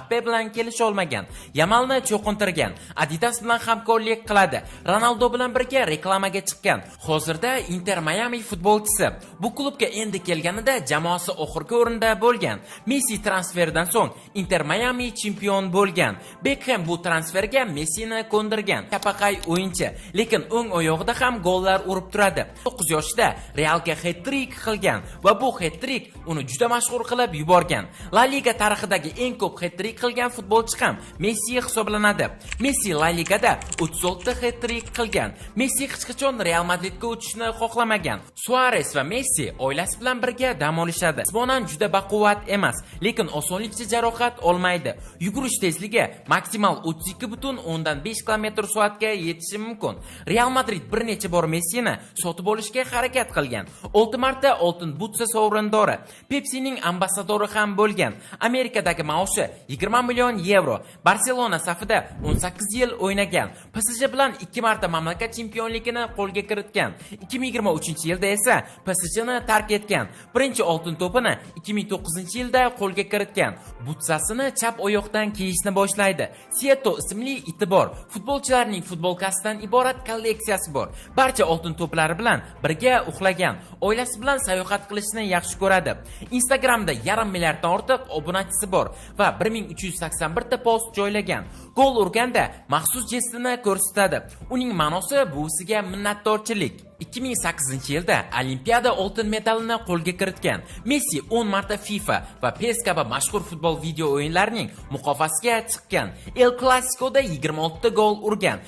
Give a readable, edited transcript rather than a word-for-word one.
Mbappe bilan kelisha olmagan. Yamalni cho'qintirgan. Adidas bilan hamkorlik qiladi. Ronaldo bilan birga reklamaga chiqqan. Hozirda Inter Miami futbolchisi. Bu klubga endi kelganida jamoasi oxirgi o'rinda bo'lgan. Messi transferidan so'ng Inter Miami chempion bo'lgan. Beckham bu transferga Messini ko'ndirgan. Chapaqay o'yinchi, lekin o'ng oyog'ida ham gollar urib turadi. 9 yoshida Realga hat-trick qilgan va bu hat-trick uni juda mashhur qilib yuborgan. La Liga tarixidagi eng ko'p hat-trick qilgan futbolchi ham Messi hisoblanadi. Messi La Ligada 36 hat-trick qilgan. Messi hech qachon Real Madridga o'tishni xohlamagan. Suarez va Messi oilasi bilan birga dam olishadi. Jismonan juda baquvvat emas, lekin osonlikcha jarohat olmaydi. Yugurish tezligi maksimal 32,5 km/soatga yetishi mumkin. Real Madrid bir necha bor Messini sotib olishga harakat qilgan. 6 marta oltin butsa sovrindori, Pepsi'ning ambassadori ham bo'lgan. Amerikadagi maoshi 20 million yevro. Barselona safida 18 yil o'ynagan. PSG bilan 2 marta mamlakat chempionligini qo'lga kiritgan. 2023-yilda esa PSJni tark etgan. Birinchi oltin to'pini 2009-yilda qo'lga kiritgan. Butsasini chap oyoqdan kiyishni boshlaydi. Sieto ismli iti bor. Futbolchilarning futbolkasidan iborat kolleksiyasi bor. Barcha oltin to'plari bilan birga uxlagan. Oilasi bilan sayohat qilishni yaxshi ko'radi. Instagramda 1,5 milliarddan ortiq obunachisi bor va 1381 ta post joylagan. Gol urganda maxsus jestini ko'rsatadi. Uning ma'nosi buvisiga minnatdorchilik. 2008-yilda Olimpiada oltin medalini qo'lga kiritgan. Messi 10 marta FIFA va PES kabi mashhur futbol video o'yinlarining muqofasiga chiqqan. El Clasicoda 26 ta gol urgan.